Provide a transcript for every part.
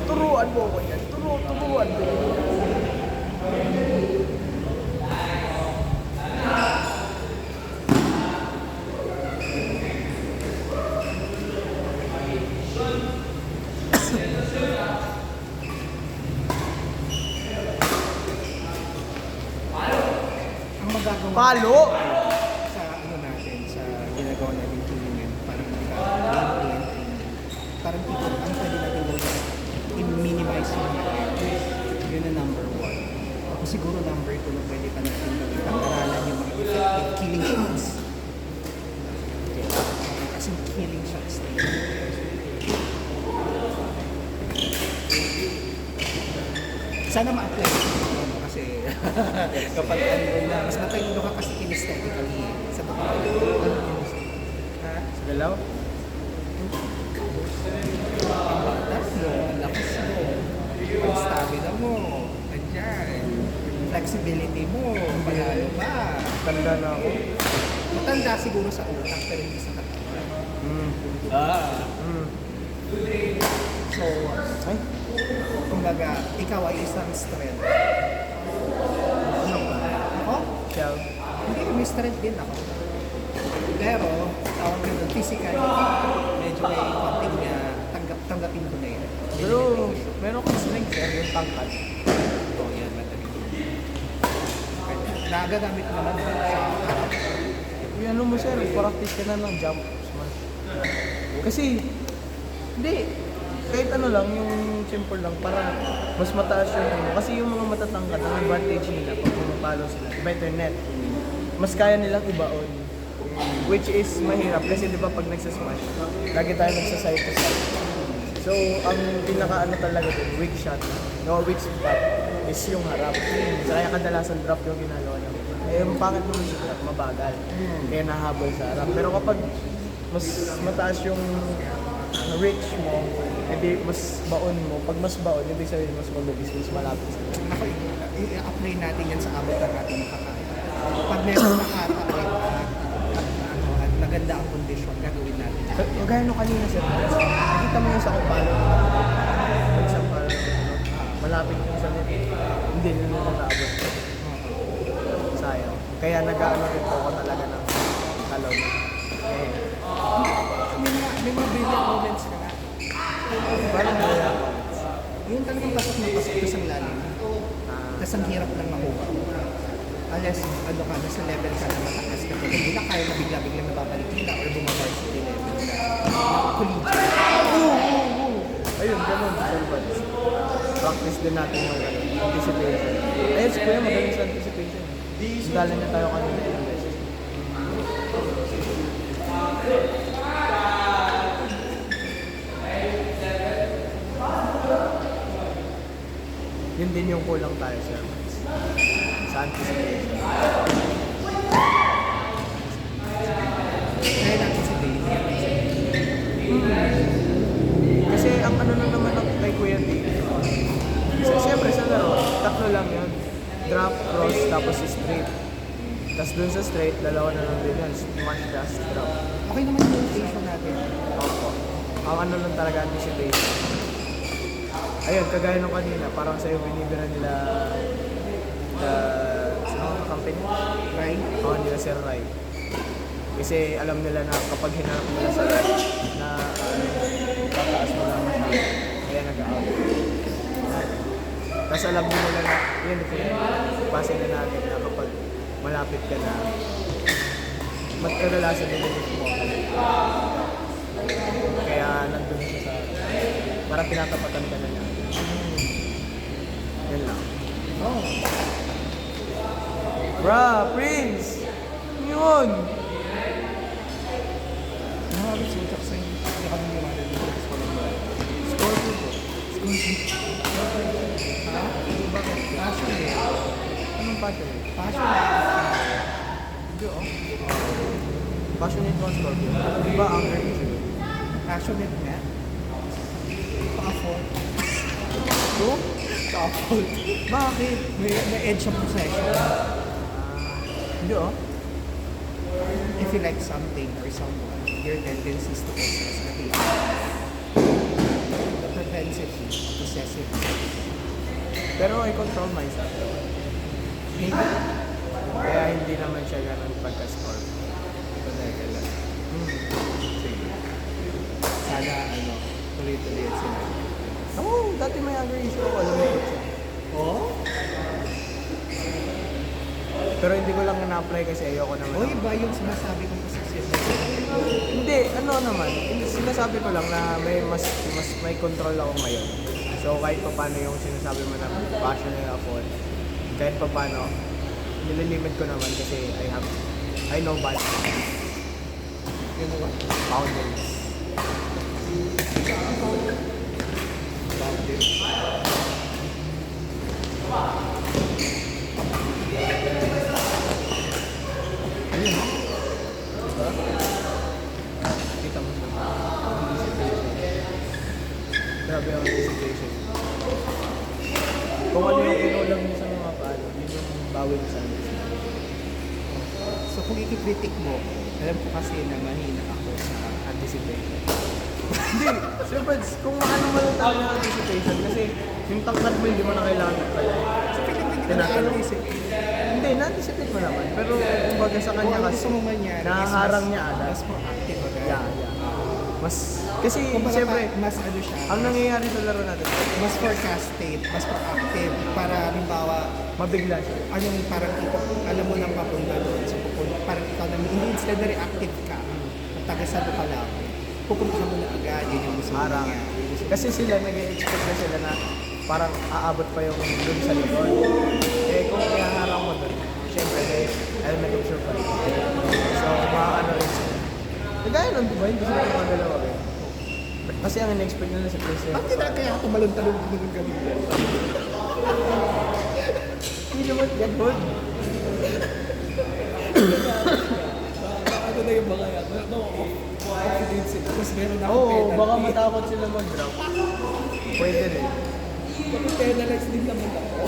Turuan mo ko yan. Turuan mo. Ang magagawa Palo! sa ano natin, sa ginagawa natin tulingan, parang naka-gameplay parang ito, ang pwede natin gawin i-minimize yung errors. Yun ang number one. Ako siguro number two na pwede pa natin gawin, pag-aralan yung mga effective killing shots. Okay. Kasi killing shots na yun. Sana ma-apply ko kasi kapag ano na, mas matalino ka kasi kinesthetically sa totoo. Ha? Sa galaw? Ang batas mo, ang lakas mo, ang stamina mo, andyan, flexibility mo, panalo pa. Tanda na ako. Matanda siguro sa utak pero hindi sa katawan. So, Ay, kumbaga, ikaw ay isang strength. Ako? shell. Hindi, may strength din ako. Pero, tawag ka ng physically, medyo may konting tanggapin ko na yun. Pero, meron kong strength sir, yung tangkad. Oo, yan, madali. Nagagamit ko naman sa Uy, ano mo sir, practice ka na ng jump smash. Kasi, hindi, kahit ano lang, yung simple lang, para mas mataas yung ano. Kasi yung mga matatangkad, ang advantage nila pag pumapalo sila, better net. Mas kaya nilang ibaon. Which is mahirap kasi di ba pag nagsasmash, lagi tayo nagsaside to side. So, ang pinaka ano talaga dun, weak shot, no, weak spot is yung harap. So, kaya kadalasan drop yung ginagawa namin. Eh, yung pangit naman sa drop, mabagal. Kaya nahabol sa harap. Pero kapag mas mataas yung reach mo, hindi mas baon mo. Pag mas baon, ibig sabihin mas mabilis, mas malapit sa ako, i-apply natin yan sa abot ng ating makakaya. Pag meron nakataon at maganda ang kondisyon, gagawin natin. Yung gaya nung kanina sir, nakita mo yung sa kupalo. Isang palo, malapit yung sa net. Hindi na nila naabot. Sayang. Kaya nag-ano rin po ako talaga ng talon. Eh, May mga brilliant moments ka na. parang nila. Yun talagang pasok na pasok ka sa lalim. Tapos ang hirap lang makuha. Unless, ano ka, nasa level ka na mataas na kung hindi na kaya na bigla-bigla nababalik nila or bumavarsity level na collegiate. Ayun, ganun. Self-buds. Practice din natin yung anticipation. Ayun, si Kuya magaling sa anticipation. Sundala niya tayo kanina ilang beses. Yun din yung kulang tayo, sir. Sa anticipation. Kaya natin si Dave. Kasi ang ano na naman ng kay Kuya D, siyempre sa laro, tatlo lang yun. Drop, cross, tapos straight. Tapos dun sa straight, dalawa na lang din yan. Smash, dash, drop. Okay naman yung rotation natin. Opo. Ang ano lang talaga anticipation. Ayun, kagaya nung kanina, parang sa'yo binibira nila sa company. Right? Oo, nila Sir Rai. Kasi alam nila na kapag hinarap nila sa right, na tataas mo lang masyado. Kaya nag-out. Tapos alam din nila na, yun, base na natin na kapag malapit ka na, kadalasan nila yung mo. Kaya nandun siya sa, parang pinatapatan ka na niya. Yan lang. Oh. Bra, Prince! Ano yun? Nakakabit sa utak sa'yo. Hindi kami gumagawin dito sa walang bahay. Scorpio po. Ha? Bakit? Passion eh. Anong passion? Passion. Hindi oh. Passionate mo ang Scorpio. Di ba ang religion? Passionate nga. Pa-afford. Two? Pa-afford. Bakit? May edge of possession. Hindi oh. If you like something or someone, your tendencies to possess the hate. The propensity of possessive. Pero I control myself. Maybe, Kaya hindi naman siya ganun pagka-score. talaga. Sige. Sana, tuloy-tuloy yan sila. Ako, dati may anger issue ako. Alam mo ko siya. Oh? Pero hindi ko lang na-apply kasi ayoko naman. O iba yung sinasabi kong possessive. Hindi, ano naman. Sinasabi ko lang na may mas may control ako ngayon. So kahit pa paano yung sinasabi mo na passionate ako, kahit pa paano, nililimit ko naman kasi I know boundaries. Yun ba? Boundaries. Ayun. Diba? Kita mo siya. Grabe ang anticipation. Kung ano yung ikaw lang sa mga paano, yun yung bawal sa akin. So kung ikikritik mo, alam ko kasi na mahina ako sa Anticipation. Hindi, Sir Pads, kung ano mo lang talaga yung anticipation kasi yung tangkad mo hindi mo na kailangan pala. Tinatanong. Hindi, na-anticipate mo naman. Pero kumbaga sa kanya Kung ano kasi, gusto mo mangyari, nakaharang niya agad. mas proactive agad. Yeah. Mas, kasi Kumbaga, siyempre, mas ano siya, ang nangyayari sa laro natin, mas forecasted, mas proactive para halimbawa mabigla siya. anong parang alam mo nang papunta doon so pupunta parang ikaw na hindi instead na reactive ka at tagasado ka lang pupunta mo na agad yun yung gusto mo Harang. niya Kasi sila, nag-expect na sila na parang aabot pa yung dun sa likod. Eh, kung ihaharang mo dun, syempre may element of surprise. So, makakano rin sila. Kagaya nun, di ba? Hindi sila magalaw agad. Kasi ang in-expect nila sa president. bakit na kaya tumalon-talon ng gabi Hindi naman ganun. ano na yung mga confidence tapos meron ako Oo, penalty baka matakot sila mag-drop. Pwede rin. bakit penalize din naman ako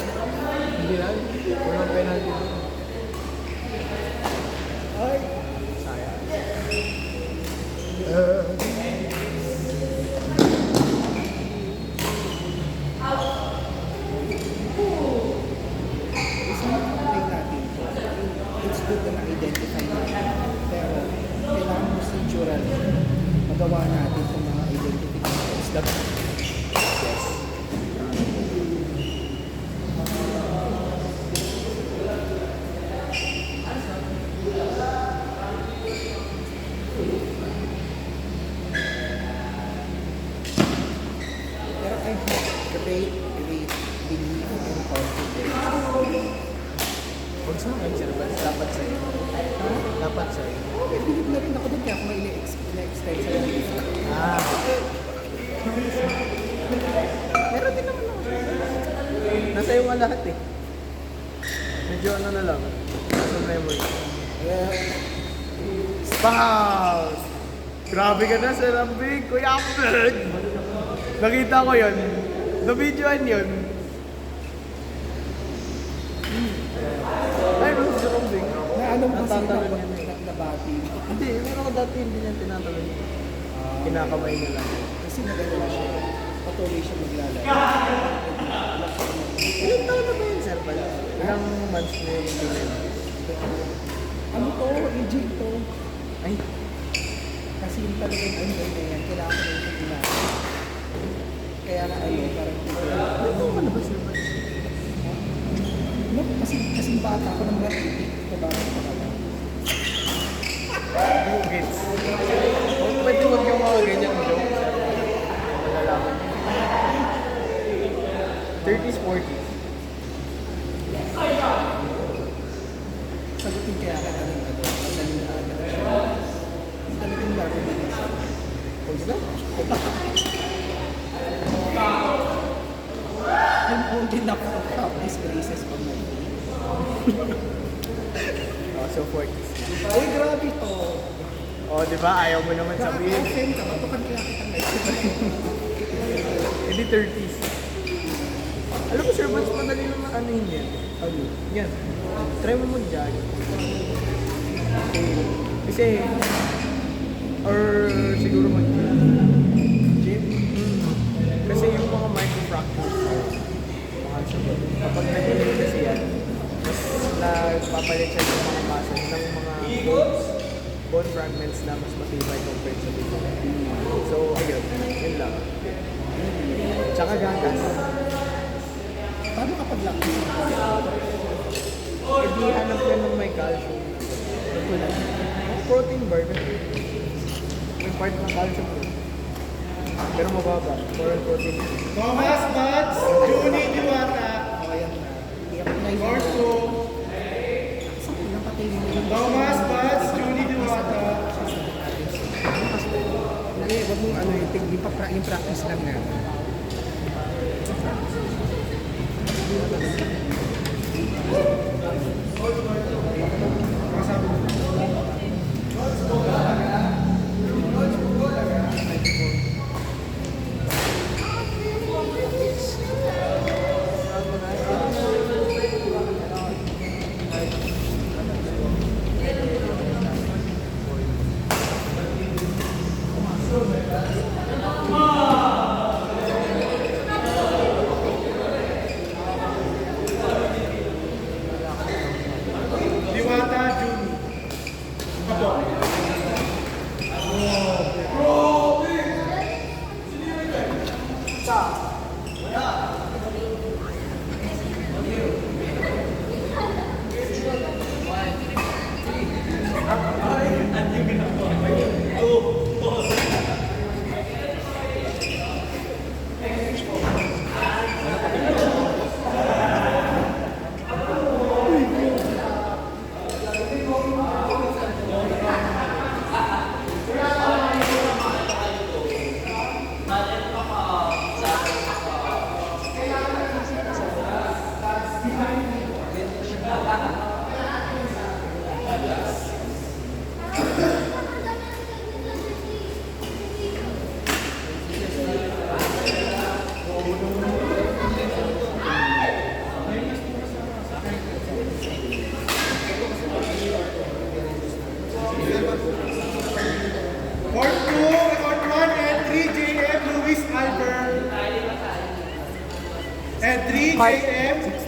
Hindi lang. Walang penalty dun. ay Sayang. apply natin to. It's good na na-identify natin. Pero, kailangan procedural magawa natin itong mga identifications. Yes. Pero I have great belief and confidence. Huwag sa akin, Sir Vance. Dapat sa'yo. Dapat sa'yo. May believe na rin ako doon kaya ako may ina-extend sa belief. Ah. Meron din naman ako. Nasa iyo nga lahat eh. Medyo ano na lang. Nasa memory. Spouse! Grabe ka na, Sir Ambig! Kuya Ambig! Nakita ko yun. Na-videoan yun. Ay, no, Sir Ambig. Na ano mo kasi Natatalon yan eh. nabati. Hindi, meron ko dati hindi niya tinatalon. Kinakamay niya lang. Kasi nagano siya. Patuloy siya maglalaro. Ilang taon na ba yun, Sir Pala? Ilang months na yung hindi na yun? Ano to? AJ to. Ay, Kasi yung talagang ano na yan, kailangan ko rin siya ginagawa. Kaya na parang ano ka na ba, Sir Pala? no, kasi bata ko nang natiti. Nabata ko na lang. Gets. Huwag pwede huwag yung mga ganyang joke, Sir Pala. Malalaman niyo. 30s, 40s. Sagutin kaya ka ng madaling aga na siya. Talagang laro na rin siya. Huwag na. I'm old enough to have these graces on my day. Oh, so 40s. Ay, grabe to. Oh, di ba? Ayaw mo naman sabihin. Nakaka-offend ka. Matukan kaya kitang naisip. Hindi 30s. Alam mo, Sir Vance, madali lang na ano yun yan. Ano? Yan. Try mo mag-jog. Kasi, Or siguro mag-gym. Kasi yung mga microfractures, mga sugat, kapag nag-heal kasi yan, mas nagpapalit siya ng mga muscle, ng mga bone fragments na mas matibay compared sa dito. So, ayun, yun lang. Tsaka gatas. Paano kapag laki? E di hanap ka ng may calcium. Protein bar kasi. May part ng calcium doon. Pero mababa. More on protein. Thomas Buds, Juni Diwata, O, ayan na. Hindi ako na Corso, Saan ko lang patay mo yun? Thomas Buds, Juni Diwata. Hindi, wag mong ano, yung practice lang natin. Diwata, Juni. Apo. Court 2, Court 1, and 3, JM, Luis Albert. And 3, JM,